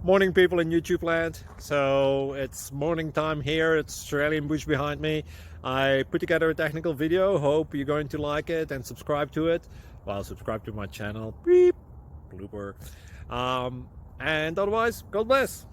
Morning, people in YouTube land. So it's morning time here. It's Australian bush behind me. I put together a technical video. Hope you're going to like it and subscribe to it. Well, subscribe to my channel. Beep. Blooper. And otherwise, God bless.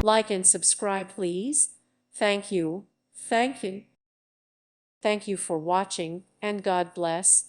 Like and subscribe, please. Thank you. Thank you. Thank you for watching, and God bless.